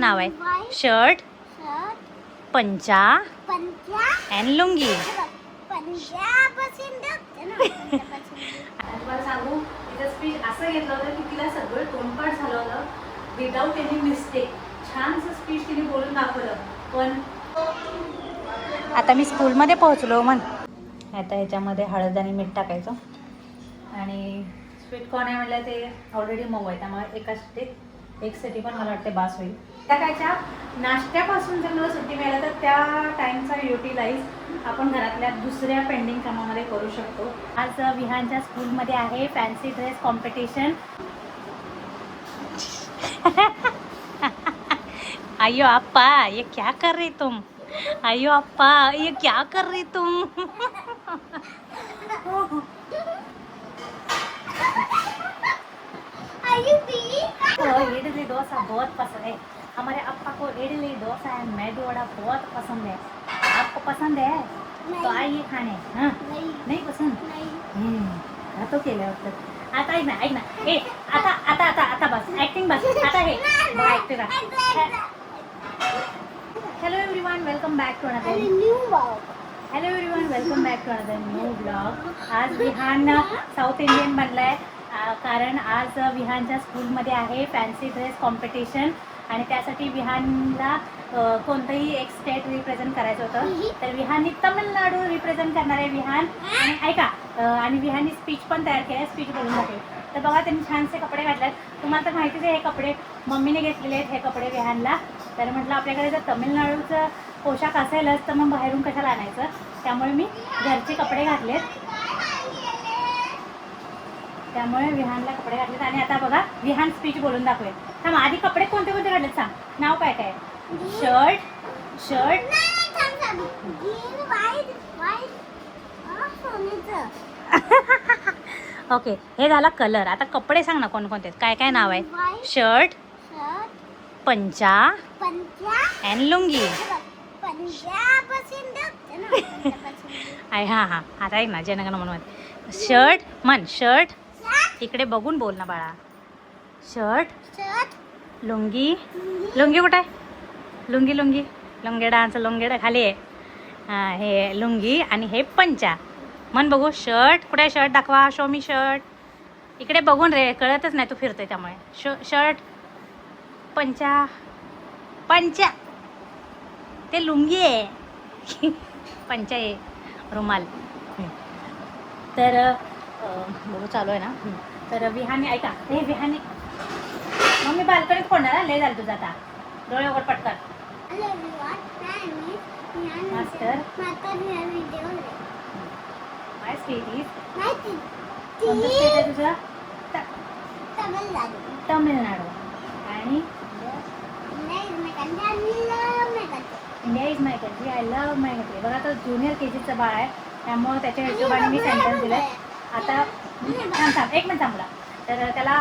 नाव आहे? शर्ट, पंचा अँड लुंगी. तुम्हाला सांगू तिचं स्पीच असं घेतलं होतं की तिला सगळं तोंडपाठ झालं होतं विदाऊट एनी मिस्टेक. छानसं स्पीच तिने बोलून दाखवलं. पण आता मी स्कूलमध्ये पोहोचलो म्हण. आता ह्याच्यामध्ये हळद आणि मीठ टाकायचं आणि स्वीट कॉर्न आहे म्हटलं ते ऑलरेडी मऊ आहे त्यामुळे एक सिटी पण मला वाटते बास होईल. त्याच्या नाश्त्यापासून जर मला सुट्टी मिळाली तर त्या टाईमचा युटिलाइज आपण घरातल्या दुसऱ्या पेंडिंग कामामध्ये करू शकतो. आज विहानच्या स्कूलमध्ये आहे फॅन्सी ड्रेस कॉम्पिटिशन. अयो अप्पा ये क्या कर रही तुम? अयो अप्पा ये क्या कर रही तुम? इडली डोसा बहुत पसंद है. हमारे अप्पा को इडली डोसा एंड मेदू वड़ा बहुत पसंद है. आपको पसंद है तो आइए खाने. हाँ नहीं पसंद. तो केलं होतं. आता ऐक ना ए आता बस ऍक्टिंग बस. आता हे acting. Hello everyone welcome back to another new blog. आज विहान साऊथ इंडियन बनलाय कारण आज विहानच्या स्कूलमध्ये आहे फॅन्सी ड्रेस कॉम्पिटिशन आणि त्यासाठी विहानला कोणतंही एक स्टेट रिप्रेझेंट करायचं होतं. तर विहाननी तमिळनाडू रिप्रेझेंट करणार आहे विहान. आणि ऐका आणि विहाननी स्पीच पण तयार केलं आहे. स्पीच बोलून दाखवेल. तर बघा त्यांनी छानसे कपडे घातलेत. तुम्हाला तर माहितीच आहे हे कपडे मम्मीने घेतलेले आहेत हे कपडे विहानला. तर म्हटलं आपल्याकडे जर तमिळनाडूचं पोशाख असेलच तर मग बाहेरून कशाला आणायचं. त्यामुळे मी घरचे कपडे घातलेत. त्यामुळे विहानला कपडे घातलेत आणि आता बघा विहान स्पीच बोलून दाखवेल. थांब आधी कपडे कोणते कोणते घातलेत सांग. नाव काय काय? शर्ट ओके हे झाला कलर. आता कपडे सांग ना कोणकोणते काय काय नाव आहे? शर्ट, पंचा अँड लुंगी. हां आता ऐक ना जनगण म्हणून शर्ट म्हण. शर्ट इकडे बघून बोल ना बाळा. शर्ट लुंगी कुठे आहे? लुंगी लुंगेडा खाली आहे. हां हे लुंगी आणि हे पंचा म्हण बघू. शर्ट कुठे आहे? शर्ट दाखवा. शो मी शर्ट. इकडे बघून रे कळतच नाही तू फिरतोय त्यामुळे. शर्ट पंचा ते लुंगी आहे. पंचा आहे रुमाल. तर बघू चालू आहे ना. तर विहाने ऐका हे विहाने मग मी बाल्कनीत फोडणार. लय झालं तुझं आता. डोळे उघड पटकन. मास्टर माय स्टेट इज कोणतं स्टेट आहे तुझं? तमिळनाडू. आणि India is my country. I love my country. बघा तर ज्युनियर KGचं बाळ आहे त्यामुळं त्याच्या हिशोबाने मी सेंटेन्स दिलं आहे. आता थांब एक मिनिट थांबला. तर त्याला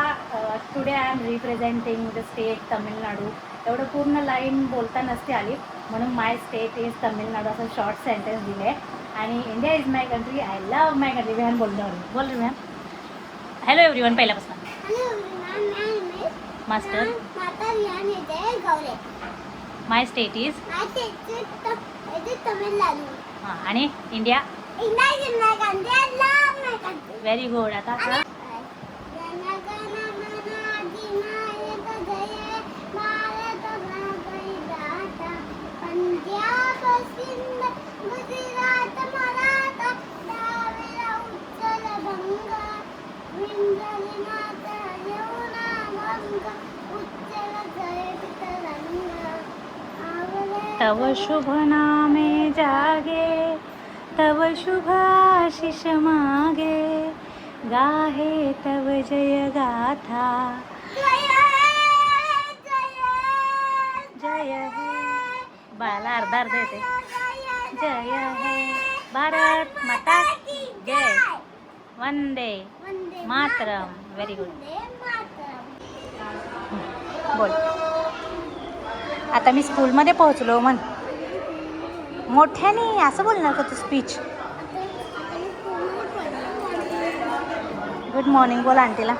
today I am representing the state Tamil Nadu एवढं पूर्ण लाईन बोलता नसते आली म्हणून माय स्टेट इज तमिळनाडू असं शॉर्ट सेंटेन्स दिले आहे. आणि India is my country. I love my country. Vihaan बोल रे मॅम. हॅलो एव्हरीवन पहिल्यापासून. Master my state is Tamil Nadu. हां आणि इंडिया व्हेरी गुड. आता तव शुभ नामे जागे तव शुभ आशीष मागे गाहे तव जय गाथा. जय हे बाळाला अर्धा येते. जय हे भारत माता की जय. वंदे मातरम. Very good. बोल. आता मी स्कूलमध्ये पोहोचलो म्हण. मोठ्याने असं बोलणार का तू स्पीच? गुड मॉर्निंग बोल आंटीला.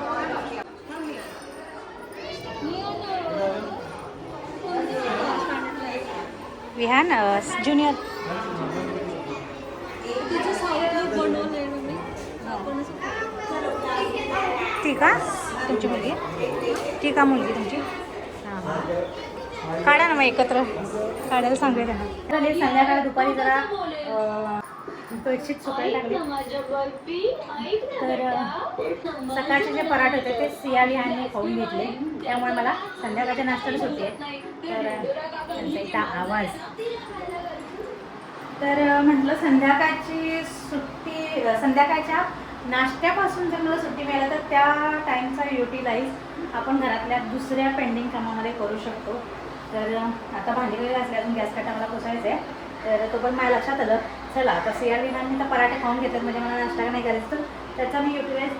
विहान ज्युनियर ती का तुमची मुलगी ती का मुलगी तुमची हां काढा ना मग एकत्र काढायला सांगूया त्यांना संध्याकाळी दुपारी जरा बेडशीट सुकायला लागली तर सकाळचे जे पराठे होते ते सिया विहानने खाऊन घेतले त्यामुळे मला संध्याकाळच्या नाश्त्याला सुट्टी आहे तर त्यांचा इथं आवाज तर म्हटलं संध्याकाळची सुट्टी संध्याकाळच्या नाश्त्यापासून जर मला सुट्टी मिळाली तर त्या टाईमचा युटिलाइज आपण घरातल्या दुसऱ्या पेंडिंग कामामध्ये करू शकतो तर आता भांडी वगैरे घासले अजून गॅस कटा मला पुसायचं आहे तर तो पण माझ्या लक्षात आलं चला आता सिया विहानने तर पराठे खाऊन घेतात म्हणजे मला नाश्ता नाही करायचं तर त्याचा मी युटिलाइज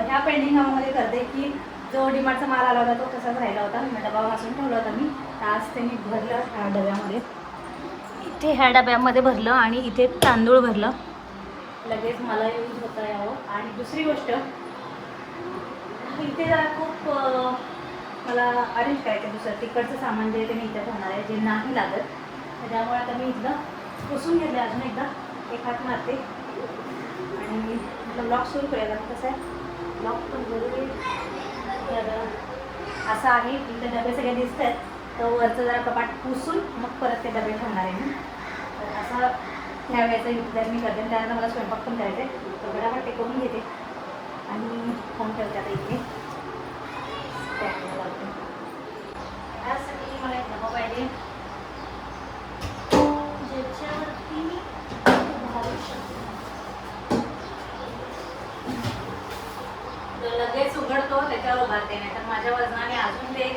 ह्या पेंडिंग कामामध्ये करते की जो डिमार्टचा माल आला होता तो तसाच राहिला होता मी डबा वाचून ठेवला होता मी आज ते मी भरलं ह्या डब्यामध्ये इथे ह्या डब्यामध्ये भरलं आणि इथे तांदूळ भरलं लगेच मला यूज होता यावं आणि दुसरी गोष्ट इथे जरा खूप मला अरेंज करायचं दुसरं तिकडचं सामान जे आहे ते मी इथे ठेवणार आहे जे नाही लागत त्याच्यामुळे आता मी इथलं पुसून घेतलं अजून एकदा एक हात मारते आणि म्हटलं ब्लॉग सुरू करूया कसं आहे ब्लॉग पण जरुरी तर असं आहे इथे डबे सगळे दिसत आहेत तर वरचं जरा कपाट पुसून मग परत ते डबे ठेवणार आहे मी तर असं ह्या वेळेचा युटिलाइज मी करते त्यानंतर मला स्वयंपाक पण करायचा आहे तर बरोबर ते करून घेते आणि फोन ठेवते आता इथे त्यासाठी मला एक डबा पाहिजे ज्याच्यावरती मी घालू शकते लगेच उघडतो त्याच्यावर उभारते नाही तर माझ्या वजनाने अजून ते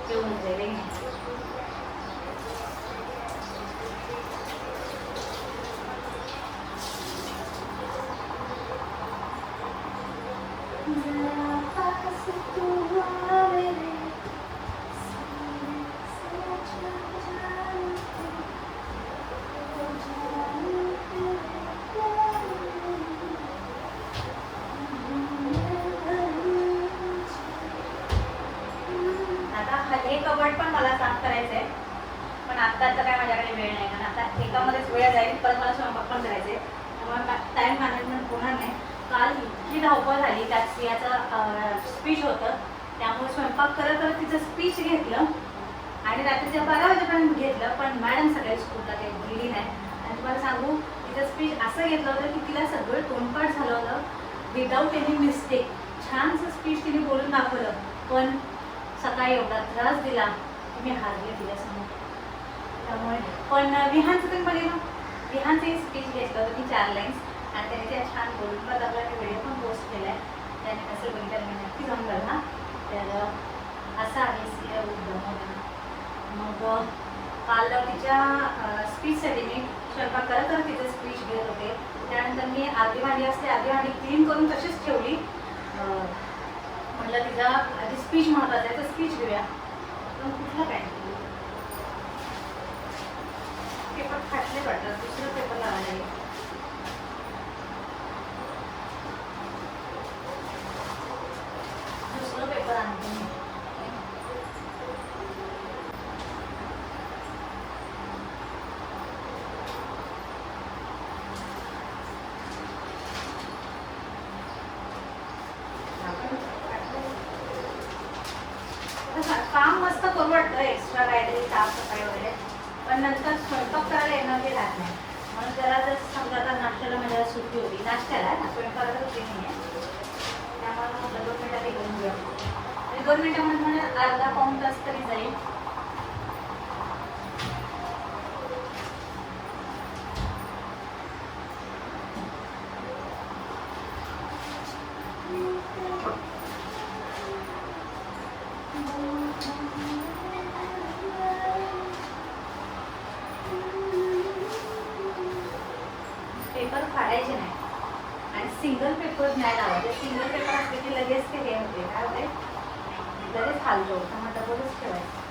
येऊन जाईल हे कबड पण मला साफ करायचं आहे पण आत्ताचं काय माझ्याकडे वेळ नाही कारण आता एकामध्येच वेळ जाईल परत मला स्वयंपाक पण करायचं आहे त्यामुळे टाईम मॅनेजमेंट होणार नाही काल इतकी धावपळ झाली त्यात सियाचं स्पीच होतं त्यामुळे स्वयंपाक करत करत तिचं स्पीच घेतलं आणि रात्रीच्या 12 वाजेपर्यंत घेतलं पण मॅडम सकाळी स्कूलला काही गेली नाही आणि तुम्हाला सांगू तिचं स्पीच असं घेतलं होतं की तिला सगळं तोंडपाठ झालं होतं विदाऊट एनी मिस्टेक छानसं स्पीच तिने बोलून दाखवलं पण सकाळी एवढा त्रास दिला की मी हारले तिच्यासमोर त्यामुळे पण विहानचं तुम्ही बघितलं विहानचंही स्पीच घेतलं होतं की 4 लाईन्स आणि त्याने त्या छान बोलून परत आपला व्हिडिओ पण पोस्ट केला आहे त्याने कसं बघितलं मी नक्की जाऊन बघा तर असं आहे सिया उद्धव मग काल तिच्या स्पीचसाठी मी स्वयंपाक करत करत तिचं स्पीच घेत होते त्यानंतर मी अर्धी भांडी असते अर्धी भांडी क्लीन करून तशीच ठेवली म्हटलं तिचा आधी स्पीच महत्वाचं आहे तर स्पीच घेऊया पण कुठला काय पेपर फाटले वाटतं दुसरं पेपर लावायला आहे दुसरं पेपर आणते मी काम मस्त करू वाटतं एक्स्ट्रा काहीतरी साफसफाई वगैरे पण नंतर स्वयंपाक करायला एनर्जी राहत नाही म्हणून जरा जर समजा आता नाश्त्याला माझ्या सुट्टी होती नाश्त्याला ना स्वयंपाकाला सुट्टी नाही आहे त्यामुळे मग 2 मिनिटात हे करून घेऊ आणि 2 मिनिटामध्ये अर्धा पाऊण तास तरी जाईल पेपर फाडायचे नाही आणि सिंगल पेपर नाही लावायचे सिंगल पेपर असले की लगेच ते हे होते काय होते लगेच हालतो मग डबलच ठेवायचं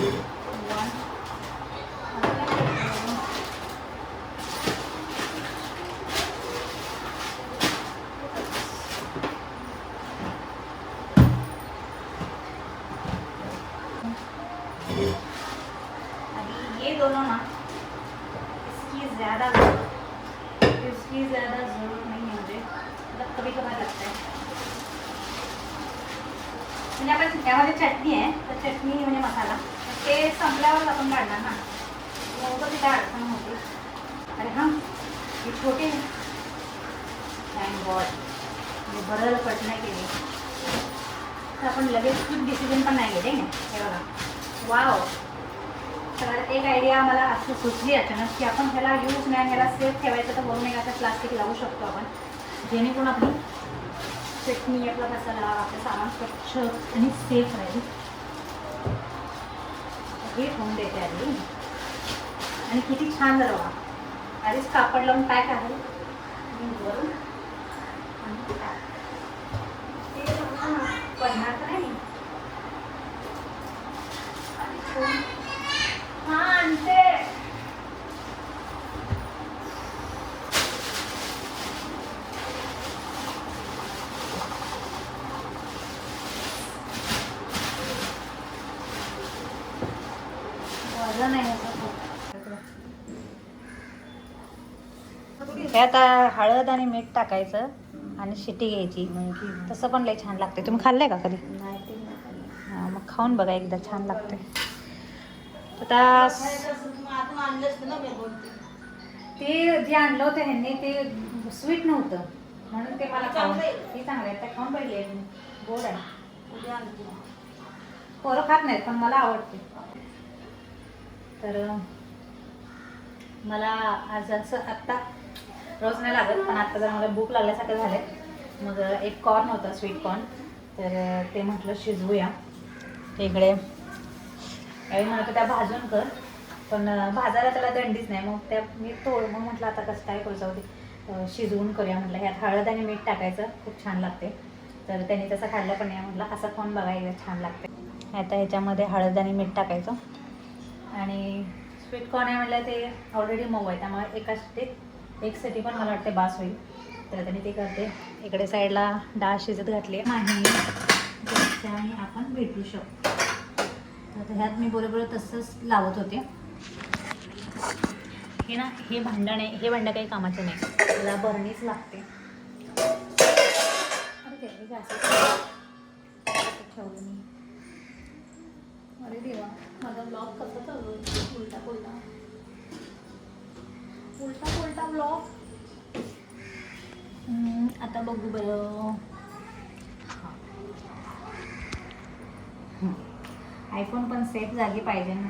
अभी ये दोनों ना इसकी ज़्यादा ज़रूरत नहीं है मुझे, मतलब कभी कभार लगता है. म्हणजे आपण त्यामध्ये चटणी आहे तर चटणी म्हणजे मसाला ते संपल्यावर आपण काढणार ना, मग तो तिथे अडचण होते. अरे हां हे छोटे थँक गॉड मी बरं पट नाही केली तर आपण लगेच खूप डिसिजन पण नाही घेते. हे बघा वाव, सगळ्यात एक आयडिया मला असं सुचली अचानक की आपण ह्याला यूज नाही ह्याला सेफ ठेवायचं तर वरून एक असं प्लास्टिक लावू शकतो आपण, जेणेकरून आपली चटणी आपला मसाला आपलं सामान स्वच्छ आणि सेफ राहील. हे ठेवून देते आधी. आणि किती छान झालं बघा, आधीच कापड लावून पॅक आहे वरून आणि pack. ते पडणार तर नाही. हां आणते. वजन आहे हे आता हळद आणि मीठ टाकायचं आणि शिटी घ्यायची. तसं पण लय छान लागते. तुम्ही खाल्लंय का कधी? हां मग खाऊन बघा एकदा, छान लागते. आता ते जे आणलं होतं ह्यांनी ते स्वीट नव्हतं म्हणून ते मला खाऊन हे चांगलं आहे. त्या खाऊन पाहिले गोड आहे. पोरं खात नाहीत पण मला आवडते. तर मला आज असं आत्ता रोज नाही लागत पण आत्ता जर मला भूक लागल्यासारखं झालं मग एक कॉर्न होता स्वीट कॉर्न तर ते म्हटलं शिजवूया. इकडे यावेळी म्हणत त्या भाजून कर पण भाजायला त्याला दंडीच नाही मग त्या मी मग म्हटलं आता कसं काय करू जाऊ दे शिजवून करूया म्हटलं. ह्यात हळद आणि मीठ टाकायचं खूप छान लागते. तर त्यांनी तसं खाल्लं पण नाही म्हटलं असं खाऊन बघायला छान लागते. आता ह्याच्यामध्ये हळद आणि मीठ टाकायचं आणि स्वीट कॉर्न आहे म्हटलं ते ऑलरेडी मऊ आहे त्यामुळे एक सिटी पण मला वाटते बास होईल. तर त्यांनी ते करते. इकडे साईडला डाळ शिजत घातली आहे ज्याच्याने आपण भेटू शकतो. तर ह्यात मी बरोबर तसंच लावत होते. हे ना हे भांडं नाही, हे भांडं काही कामाचं नाही, त्याला बरणीच लागते. अरे ते ठेवलं मी. अरे देवा माझा ब्लॉग कसा चालू आहे, उलटा पुलटा ब्लॉग. आता बघू बरं. आयफोन पण सेफ जागी पाहिजे ना.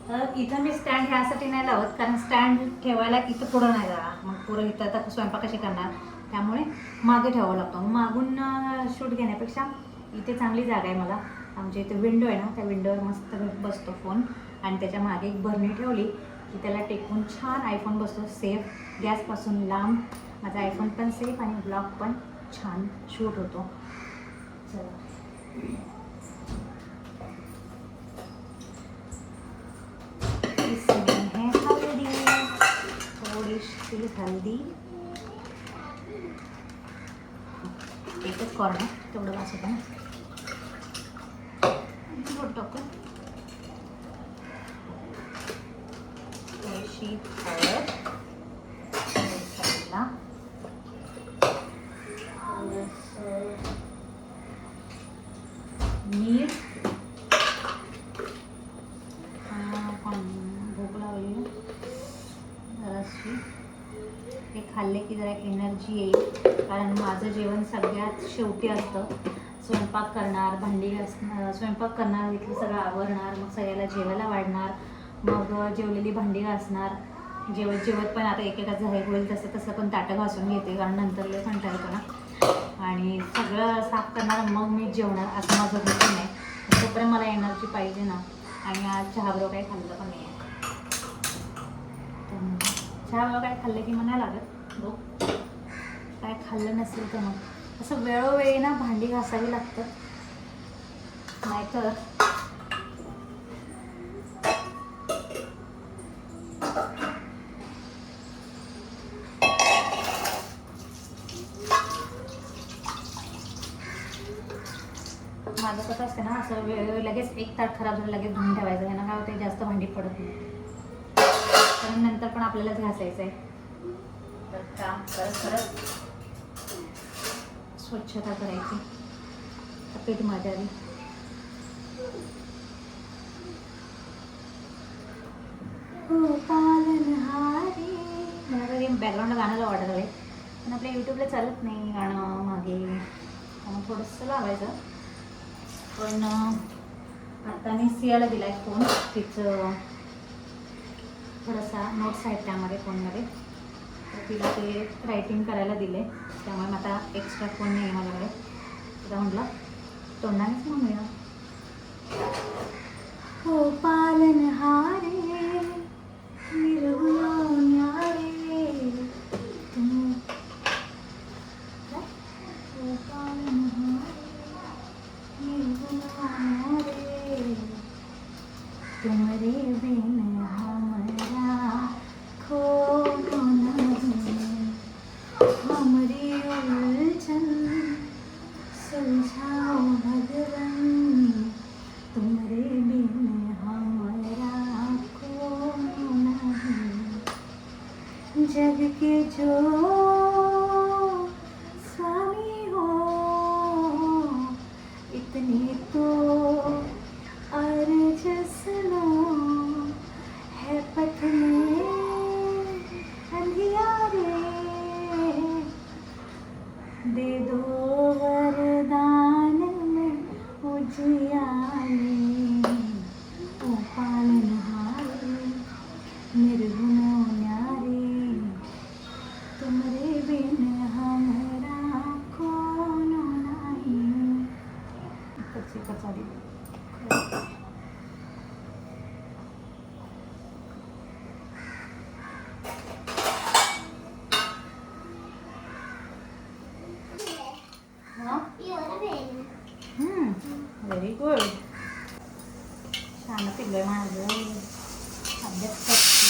तर इथं मी स्टँड ह्यासाठी नाही लावत कारण स्टँड ठेवायला इथं पुढं नाही जाणार मग पुढं इथं आता स्वयंपाक कशी करणार त्यामुळे मागे ठेवावं लागतं. मागून शूट घेण्यापेक्षा इथे चांगली जागा आहे मला. आमच्या इथे विंडो आहे ना त्या विंडोवर मस्त बसतो फोन आणि त्याच्या मागे एक बरणी ठेवली की त्याला टेकून छान आयफोन बसतो सेफ गॅसपासून लांब. माझा आयफोन पण सेफ आणि ब्लॉग पण छान शूट होतो. चला इसमें है हल्दी, थोडीशी हल्दी. एकच कॉर्न आहे तेवढं वास होतं ना. टाकू थोडीशी हळद साईडला मीठ. भूक लागली जराशी हे खाल्ले की जरा एनर्जी येईल कारण माझं जेवण सगळ्यात शेवटी असतं. स्वयंपाक करणार, भांडी घासणार, स्वयंपाक करणार, इथलं सगळं आवरणार, मग सगळ्याला जेवायला वाढणार, मग जेवलेली भांडी घासणार, जेवत पण आता एकेकाच झाले होईल तसं पण ताटं घासून घेते कारण नंतर लय कंटाळा येतो ना. आणि सगळं साफ करणार मग मी जेवणार असं माझं रुटीन आहे. तोपर्यंत मला एनर्जी पाहिजे ना. आणि आज चहाबरोबर काही खाल्लं पण नाही आहे. चहाबरोबर काय खाल्लं की मग नाही लागत भूक. काय खाल्लं नसेल तर मग असं वेळोवेळी ना भांडी घासावी लागतं नाहीतर माझं कसं असतं ना, असं लगेच एक ताट खराब झालं लगेच धुवून ठेवायचं आहे ना, काय होते जास्त भांडी पडत नाही, कारण नंतर पण आपल्यालाच घासायचं आहे. तर काम करत करत स्वच्छता करायची. पीठ माझ्यावी पालनहारी. मला कधी बॅकग्राऊंडला गाणं वाटत आहे, पण आपल्या यूट्यूबला चालत नाही गाणं मागे, त्यामुळे थोडंसं लावायचं. पण आता मी सियाला दिला आहे फोन, तिचं थोडासा नोट्स आहेत त्यामध्ये फोनमध्ये, तर तिला ते रायटिंग करायला दिले, त्यामुळे मग आता एक्स्ट्रा फोन नाही आहे माझ्याकडे. तिला म्हटलं तोंडानेच म्हणूया. हो पालनहारे निर्गुण्यारे तुम, हो पालनहारे निर्गुण्यारे तुम्हारे बिन हमरा खो नहीं, हमारी उलझन सुलझाओ भगवन, तुम्हारे बिन हमरा खो नहीं। जग के जो स्वामी हो इतनी तो अर्ज सुनो, है पथ में अंधियारे, दे दो वरदान में उजियारे, ओ पालनहारे निर्गुणों न्यारे, तुम्हारे बिन हमरा कौन नहीं। कच्ची कचारी व्हेरी गुड. छान पिल्लू माझं, अभ्यास करते.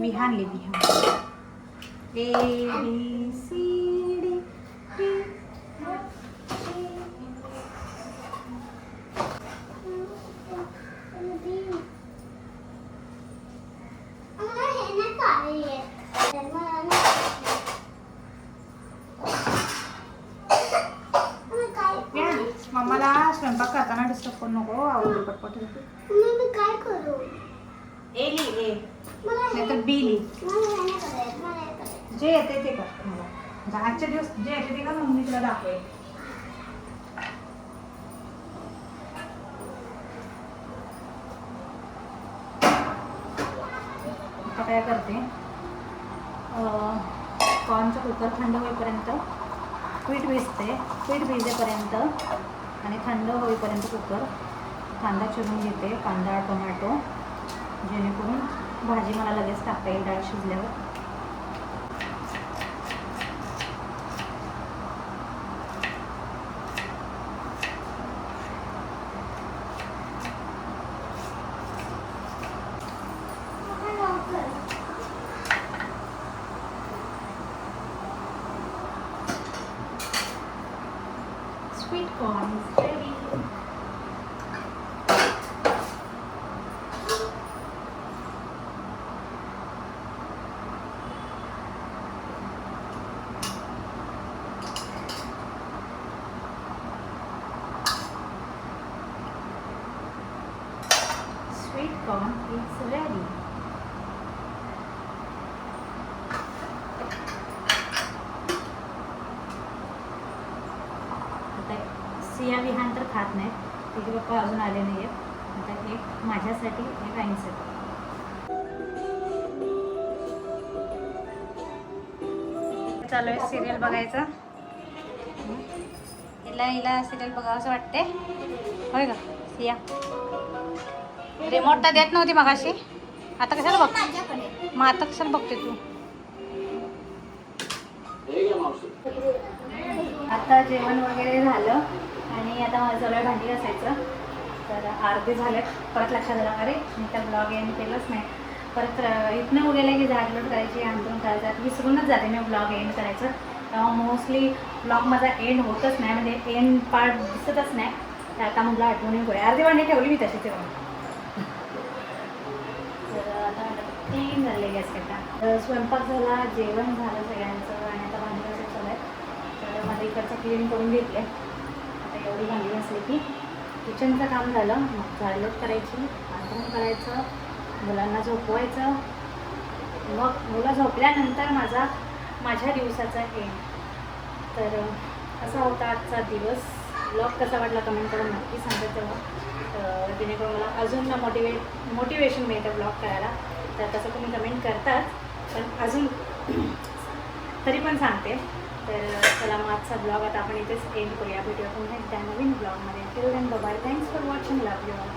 विहानली Vihaan A B C D T मम्माला स्वयंपाक करताना डिस्टर्ब करू नको, आवडून पटपट. काय करू? ए ली ए नाही तर बी ली, जे येते ते कर. मला आजच्या दिवस जे येते ते का मम्मी तुला दाखवेल. आता काय करते, कॉर्नचं कुकर थंड होईपर्यंत पीठ भिजेपर्यंत आणि थंड होईपर्यंत कुकर कांदा चिरून घेते, कांदा टोमॅटो, जेणेकरून भाजी मला लगेच टाकता येईल डाळ शिजल्यावर. Sweet corn is ready. Sweet corn is ready. Siya Vihaan तर खात नाही, तिचे पप्पा अजून आले नाही आहेत. आता एक माझ्यासाठी एक आईंसाठी. चालू आहे सिरियल बघायचं. हिला सिरियल बघावं असं वाटते, होय का सिया? रिमोट तर देत नव्हती मगाशी, आता कशाला बघ? मग आता कशाला बघते तू? आता जेवण वगैरे झालं आणि आता मला सगळं भांडी घासायचं. तर अर्धे झाले, परत लक्षात आलं अरे मी तर ब्लॉग एंड केलंच नाही. परत इथनं उद्याला की झाडलोट करायची, अंतरून करायचं, विसरूनच जाते मी ब्लॉग एंड करायचं. तेव्हा मोस्टली ब्लॉग माझा एंड होतच नाही, म्हणजे एंड पार्ट दिसतच नाही. तर आता म्हटलं आठवणी गोळ्या अर्धी भांडी ठेवली मी तशी तेव्हा. तर आता 3 झाले गॅस कटा. स्वयंपाक झाला, जेवण झालं सगळ्यांचं आणि आता भांडी घासायचं चालू आहे. तर माझ्या इकडचं क्लीन करून घेतलं. आता एवढी भांडी घासली की किचनचं काम झालं. मग झाडलोट करायची, अंथरूण करायचं, मुलांना झोपवायचं. मग मुलं झोपल्यानंतर माझ्या दिवसाचा एंड. तर असा होता आजचा दिवस. ब्लॉग कसा वाटला कमेंट करून नक्की सांगत तेव्हा, जेणेकरून मला अजून मोटिवेशन मिळतं ब्लॉग करायला. तर तसं तुम्ही कमेंट करतात, पण अजून तरी पण सांगते. तर चला मग आजचा ब्लॉग आता आपण इथेच एंड करूया. भेटूया पुन्हा एकदा नवीन ब्लॉगमध्ये. Till then bye. Thanks for watching. Love you all.